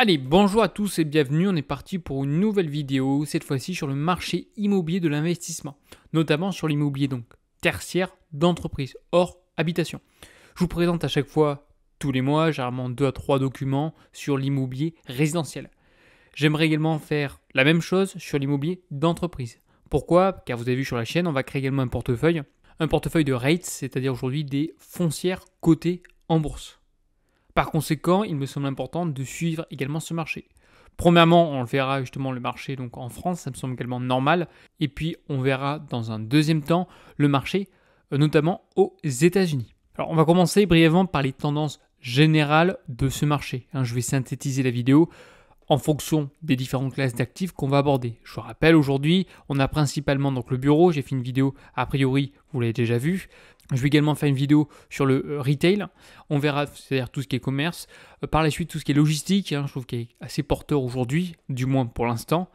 Allez, bonjour à tous et bienvenue, on est parti pour une nouvelle vidéo, cette fois-ci sur le marché immobilier de l'investissement, notamment sur l'immobilier donc tertiaire d'entreprise, hors habitation. Je vous présente à chaque fois, tous les mois, généralement 2 à 3 documents sur l'immobilier résidentiel. J'aimerais également faire la même chose sur l'immobilier d'entreprise. Pourquoi? Car vous avez vu sur la chaîne, on va créer également un portefeuille de REITs, c'est-à-dire aujourd'hui des foncières cotées en bourse. Par conséquent, il me semble important de suivre également ce marché. Premièrement, on verra justement le marché donc en France, ça me semble également normal. Et puis, on verra dans un deuxième temps le marché, notamment aux États-Unis. Alors, on va commencer brièvement par les tendances générales de ce marché. Je vais synthétiser la vidéo en fonction des différentes classes d'actifs qu'on va aborder. Je vous rappelle, aujourd'hui, on a principalement donc le bureau. J'ai fait une vidéo, a priori, vous l'avez déjà vu. Je vais également faire une vidéo sur le retail. On verra, c'est-à-dire tout ce qui est commerce. Par la suite, tout ce qui est logistique, je trouve qu'il est assez porteur aujourd'hui, du moins pour l'instant.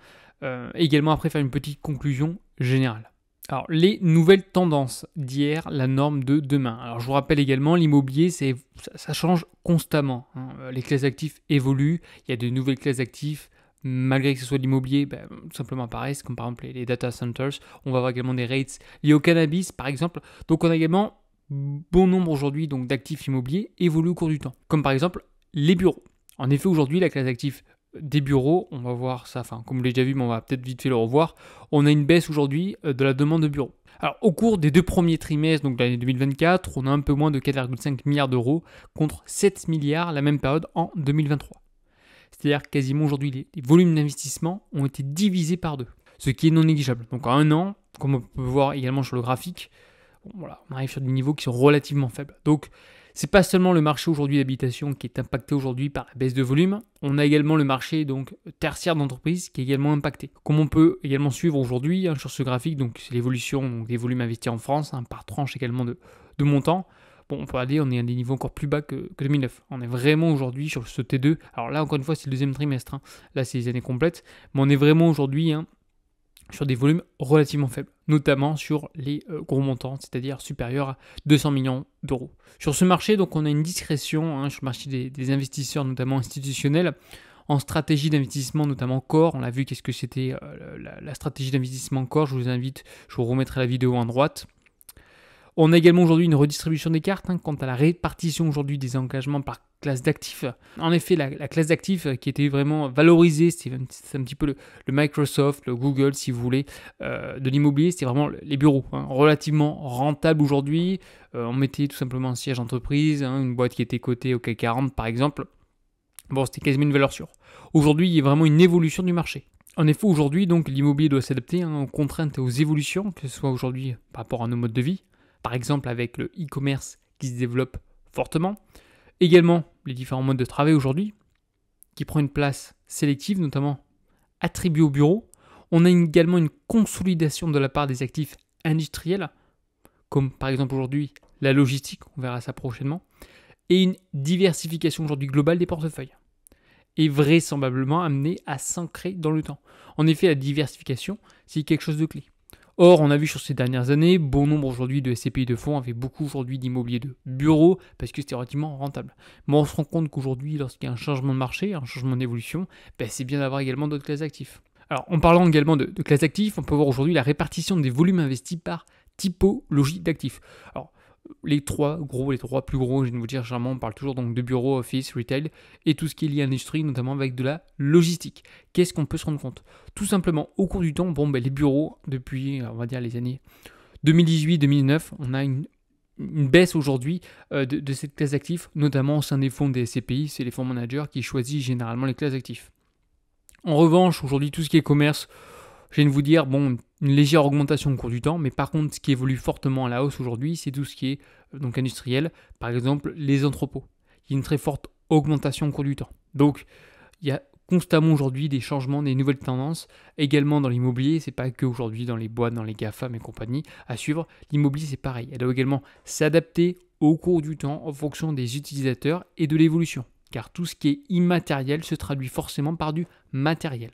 Également, après, faire une petite conclusion générale. Alors, les nouvelles tendances d'hier, la norme de demain. Alors, je vous rappelle également, l'immobilier, ça change constamment. Les classes d'actifs évoluent, il y a de nouvelles classes d'actifs. Malgré que ce soit de l'immobilier, tout simplement apparaissent, comme par exemple les data centers. On va avoir également des rates liés au cannabis, par exemple. Donc, on a également bon nombre aujourd'hui d'actifs immobiliers évoluent au cours du temps. Comme par exemple les bureaux. En effet, aujourd'hui, la classe d'actifs des bureaux, on va voir ça, comme vous l'avez déjà vu, mais on va peut-être vite fait le revoir, on a une baisse aujourd'hui de la demande de bureaux. Alors au cours des 2 premiers trimestres donc de l'année 2024, on a un peu moins de 4,5 milliards d'euros contre 7 milliards la même période en 2023. C'est-à-dire quasiment aujourd'hui les volumes d'investissement ont été divisés par 2, ce qui est non négligeable. Donc en un an, comme on peut voir également sur le graphique, on arrive sur des niveaux qui sont relativement faibles. Donc c'est pas seulement le marché aujourd'hui d'habitation qui est impacté aujourd'hui par la baisse de volume, on a également le marché donc tertiaire d'entreprise qui est également impacté. Comme on peut également suivre aujourd'hui sur ce graphique, donc c'est l'évolution des volumes investis en France, par tranche également de montant. Bon, on peut aller, on est à des niveaux encore plus bas que 2009. On est vraiment aujourd'hui sur ce T2. Alors là, encore une fois, c'est le deuxième trimestre. Là, c'est les années complètes. Mais on est vraiment aujourd'hui sur des volumes relativement faibles, notamment sur les gros montants, c'est-à-dire supérieurs à 200 millions d'euros. Sur ce marché, donc, on a une discrétion sur le marché des investisseurs, notamment institutionnels, en stratégie d'investissement, notamment Core. On l'a vu, qu'est-ce que c'était la stratégie d'investissement Core. Je vous remettrai la vidéo en droite. On a également aujourd'hui une redistribution des cartes quant à la répartition aujourd'hui des engagements par classe d'actifs. En effet, la classe d'actifs qui était vraiment valorisée, c'est un petit peu le Microsoft, le Google si vous voulez, de l'immobilier, c'était vraiment les bureaux, relativement rentables aujourd'hui. On mettait tout simplement un siège d'entreprise, une boîte qui était cotée au CAC 40 par exemple. Bon, c'était quasiment une valeur sûre. Aujourd'hui, il y a vraiment une évolution du marché. En effet, aujourd'hui, donc l'immobilier doit s'adapter aux contraintes et aux évolutions, que ce soit aujourd'hui par rapport à nos modes de vie. Par exemple avec le e-commerce qui se développe fortement. Également les différents modes de travail aujourd'hui qui prend une place sélective, notamment attribuée au bureau. On a également une consolidation de la part des actifs industriels, comme par exemple aujourd'hui la logistique, on verra ça prochainement, et une diversification aujourd'hui globale des portefeuilles, et vraisemblablement amenée à s'ancrer dans le temps. En effet, la diversification, c'est quelque chose de clé. Or, on a vu sur ces dernières années, bon nombre aujourd'hui de SCPI de fonds avaient beaucoup aujourd'hui d'immobilier de bureaux parce que c'était relativement rentable. Mais on se rend compte qu'aujourd'hui, lorsqu'il y a un changement de marché, un changement d'évolution, c'est bien d'avoir également d'autres classes d'actifs. Alors, en parlant également de classes d'actifs, on peut voir aujourd'hui la répartition des volumes investis par typologie d'actifs. Alors, les trois plus gros, je vais vous dire, généralement, on parle toujours donc de bureaux, office, retail et tout ce qui est lié à l'industrie, notamment avec de la logistique. Qu'est-ce qu'on peut se rendre compte? Tout simplement, au cours du temps, les bureaux, depuis, on va dire, les années 2018-2009, on a une baisse aujourd'hui de cette classe d'actifs, notamment au sein des fonds des SCPI, c'est les fonds managers qui choisissent généralement les classes d'actifs. En revanche, aujourd'hui, tout ce qui est commerce, je viens de vous dire, une légère augmentation au cours du temps, mais par contre, ce qui évolue fortement à la hausse aujourd'hui, c'est tout ce qui est donc industriel, par exemple les entrepôts. Il y a une très forte augmentation au cours du temps. Donc, il y a constamment aujourd'hui des changements, des nouvelles tendances, également dans l'immobilier, c'est pas que aujourd'hui dans les boîtes, dans les GAFAM et compagnie à suivre. L'immobilier, c'est pareil, elle doit également s'adapter au cours du temps en fonction des utilisateurs et de l'évolution, car tout ce qui est immatériel se traduit forcément par du matériel.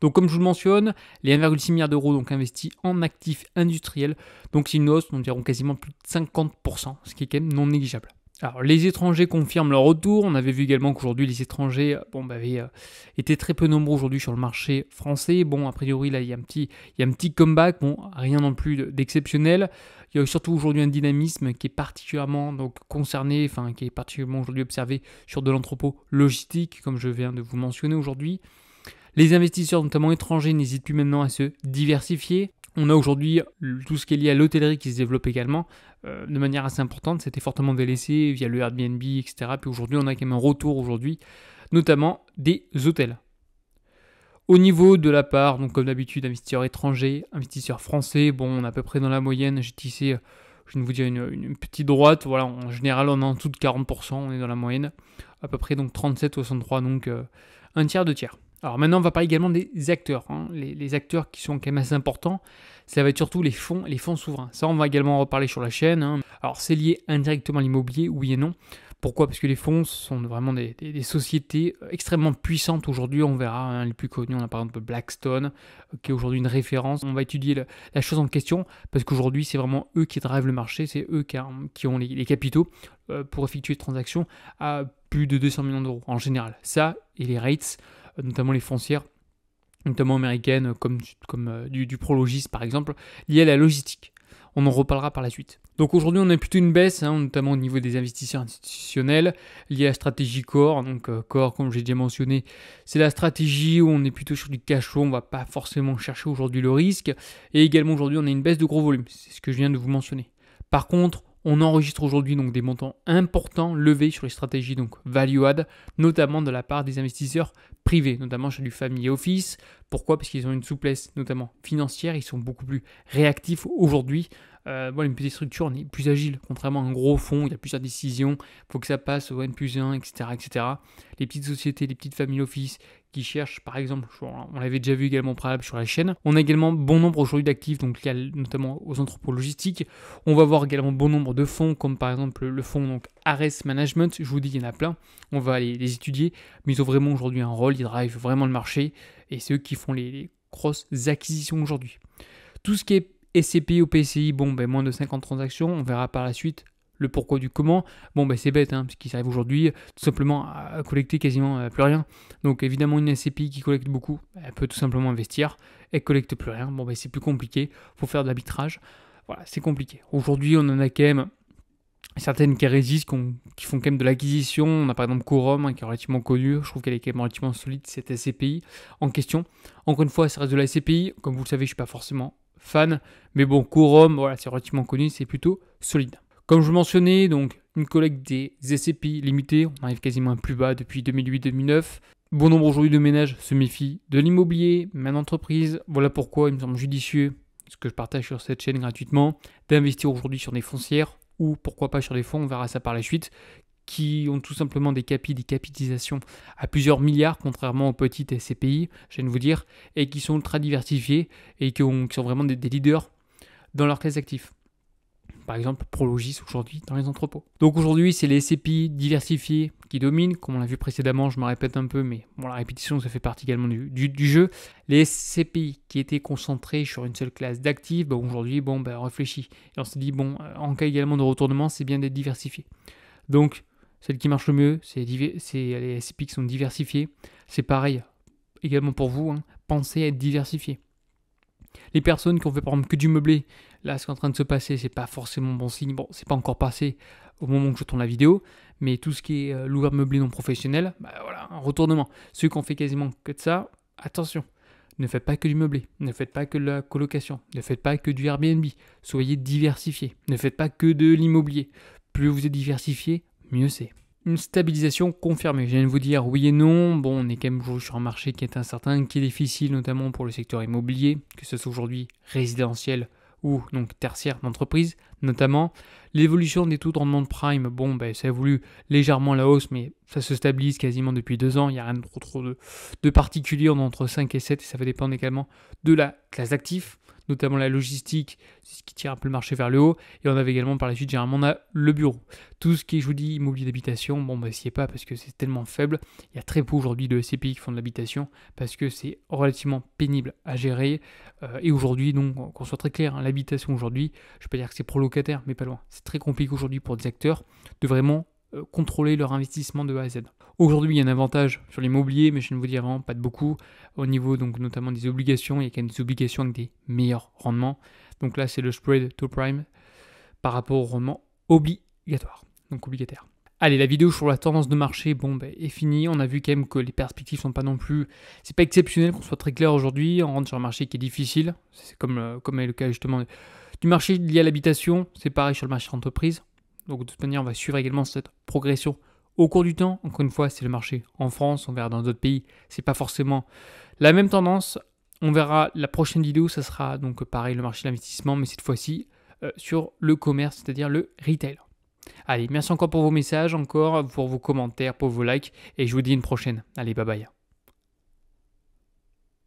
Donc comme je vous le mentionne, les 1,6 milliard d'euros donc investis en actifs industriels, donc c'est une hausse, nous dirons quasiment plus de 50%, ce qui est quand même non négligeable. Alors, les étrangers confirment leur retour. On avait vu également qu'aujourd'hui, les étrangers avaient été très peu nombreux aujourd'hui sur le marché français. Bon, a priori, là, il y a un petit comeback. Bon, rien non plus d'exceptionnel. Il y a surtout aujourd'hui un dynamisme qui est particulièrement concerné, qui est particulièrement aujourd'hui observé sur de l'entrepôt logistique, comme je viens de vous mentionner aujourd'hui. Les investisseurs, notamment étrangers, n'hésitent plus maintenant à se diversifier. On a aujourd'hui tout ce qui est lié à l'hôtellerie qui se développe également de manière assez importante. C'était fortement délaissé via le Airbnb, etc. Puis aujourd'hui, on a quand même un retour aujourd'hui, notamment des hôtels. Au niveau de la part, donc comme d'habitude, investisseurs étrangers, investisseurs français, on est à peu près dans la moyenne. J'ai tissé, je viens de vous dire, une petite droite. Voilà, en général, on est en dessous de 40%, on est dans la moyenne. À peu près donc 37-63, donc un tiers, deux tiers. Alors maintenant, on va parler également des acteurs. Les acteurs qui sont quand même assez importants, ça va être surtout les fonds souverains. Ça, on va également en reparler sur la chaîne. Alors, c'est lié indirectement à l'immobilier, oui et non. Pourquoi ? Parce que les fonds sont vraiment des sociétés extrêmement puissantes aujourd'hui. On verra les plus connus. On a par exemple Blackstone, qui est aujourd'hui une référence. On va étudier la chose en question parce qu'aujourd'hui, c'est vraiment eux qui drivent le marché. C'est eux qui ont les capitaux pour effectuer des transactions à plus de 200 millions d'euros en général. Ça et les rates, notamment les foncières, notamment américaines, comme du Prologis par exemple, liées à la logistique. On en reparlera par la suite. Donc aujourd'hui, on a plutôt une baisse, notamment au niveau des investisseurs institutionnels, liée à la stratégie Core. Donc Core, comme j'ai déjà mentionné, c'est la stratégie où on est plutôt sur du cash flow, on ne va pas forcément chercher aujourd'hui le risque. Et également aujourd'hui, on a une baisse de gros volume, c'est ce que je viens de vous mentionner. Par contre, on enregistre aujourd'hui donc des montants importants levés sur les stratégies donc value add, notamment de la part des investisseurs privés, notamment sur du family office. Pourquoi ? Parce qu'ils ont une souplesse notamment financière, ils sont beaucoup plus réactifs aujourd'hui. Une petite structure, on est plus agile, contrairement à un gros fonds, il y a plusieurs décisions, il faut que ça passe au N+1, etc., etc. Les petites sociétés, les petites family office qui cherchent, par exemple, on l'avait déjà vu également préalable sur la chaîne, on a également bon nombre aujourd'hui d'actifs, donc liés notamment aux entrepôts logistiques. On va voir également bon nombre de fonds, comme par exemple le fonds donc Ares Management, je vous dis, il y en a plein, on va les étudier, mais ils ont vraiment aujourd'hui un rôle, ils drivent vraiment le marché, et c'est eux qui font les grosses acquisitions aujourd'hui. Tout ce qui est SCPI ou PCI, moins de 50 transactions, on verra par la suite le pourquoi du comment. C'est bête, parce qu'ils arrivent aujourd'hui tout simplement à collecter quasiment plus rien. Donc évidemment, une SCPI qui collecte beaucoup, elle peut tout simplement investir, elle collecte plus rien. C'est plus compliqué, il faut faire de l'arbitrage. Voilà, c'est compliqué. Aujourd'hui, on en a quand même certaines qui résistent, qui font quand même de l'acquisition. On a par exemple Quorum, qui est relativement connu. Je trouve qu'elle est quand même relativement solide, cette SCPI en question. Encore une fois, ça reste de la SCPI. Comme vous le savez, je ne suis pas forcément fan, mais Quorum, c'est relativement connu, c'est plutôt solide. Comme je le mentionnais, donc une collecte des SCPI limitée, on arrive quasiment à plus bas depuis 2008-2009. Bon nombre aujourd'hui de ménages se méfient de l'immobilier, même d'entreprise. Voilà pourquoi il me semble judicieux, ce que je partage sur cette chaîne gratuitement, d'investir aujourd'hui sur des foncières ou pourquoi pas sur des fonds, on verra ça par la suite, qui ont tout simplement des capitalisations à plusieurs milliards, contrairement aux petites SCPI, je viens de vous dire, et qui sont ultra diversifiés et qui sont vraiment des leaders dans leur classe d'actifs. Par exemple, Prologis aujourd'hui dans les entrepôts. Donc aujourd'hui, c'est les SCPI diversifiés qui dominent, comme on l'a vu précédemment, je me répète un peu, mais la répétition, ça fait partie également du jeu. Les SCPI qui étaient concentrés sur une seule classe d'actifs, aujourd'hui, on réfléchit. Et on se dit, en cas également de retournement, c'est bien d'être diversifié. Donc, celle qui marche le mieux, c'est les SCPI qui sont diversifiés. C'est pareil également pour vous, pensez à être diversifié. Les personnes qui ont fait par exemple que du meublé, là ce qui est en train de se passer, c'est pas forcément bon signe. C'est pas encore passé au moment où je tourne la vidéo, mais tout ce qui est loueur meublé non professionnel, un retournement. Ceux qui ont fait quasiment que de ça, attention, ne faites pas que du meublé, ne faites pas que de la colocation, ne faites pas que du Airbnb, soyez diversifiés, ne faites pas que de l'immobilier. Plus vous êtes diversifié, mieux c'est. Une stabilisation confirmée. Je viens de vous dire oui et non. On est quand même aujourd'hui sur un marché qui est incertain, qui est difficile, notamment pour le secteur immobilier, que ce soit aujourd'hui résidentiel ou donc tertiaire d'entreprise, notamment. L'évolution des taux de rendement de prime, ça évolue légèrement à la hausse, mais ça se stabilise quasiment depuis 2 ans. Il n'y a rien de trop de particulier, on est entre 5 et 7, et ça va dépendre également de la classe d'actifs, notamment la logistique, c'est ce qui tire un peu le marché vers le haut. Et on avait également par la suite, généralement, on a le bureau. Tout ce qui est, je vous dis, immobilier d'habitation, s'y est pas parce que c'est tellement faible. Il y a très peu aujourd'hui de SCPI qui font de l'habitation parce que c'est relativement pénible à gérer. Et aujourd'hui, donc, qu'on soit très clair, l'habitation aujourd'hui, je ne vais pas dire que c'est pro-locataire, mais pas loin. C'est très compliqué aujourd'hui pour des acteurs de vraiment contrôler leur investissement de A à Z. Aujourd'hui, il y a un avantage sur l'immobilier, mais je ne vous dis vraiment pas de beaucoup. Au niveau donc notamment des obligations, il y a quand même des obligations avec des meilleurs rendements. Donc là, c'est le spread to prime par rapport au rendement obligatoire, donc obligataire. Allez, la vidéo sur la tendance de marché est finie. On a vu quand même que les perspectives sont pas non plus... C'est pas exceptionnel qu'on soit très clair aujourd'hui. On rentre sur un marché qui est difficile. C'est comme est le cas justement du marché lié à l'habitation. C'est pareil sur le marché d'entreprise. Donc de toute manière, on va suivre également cette progression au cours du temps. Encore une fois, c'est le marché en France. On verra dans d'autres pays. C'est pas forcément la même tendance. On verra la prochaine vidéo. Ça sera donc pareil, le marché de l'investissement, mais cette fois-ci sur le commerce, c'est-à-dire le retail. Allez, merci encore pour vos messages, encore pour vos commentaires, pour vos likes, et je vous dis une prochaine. Allez, bye bye.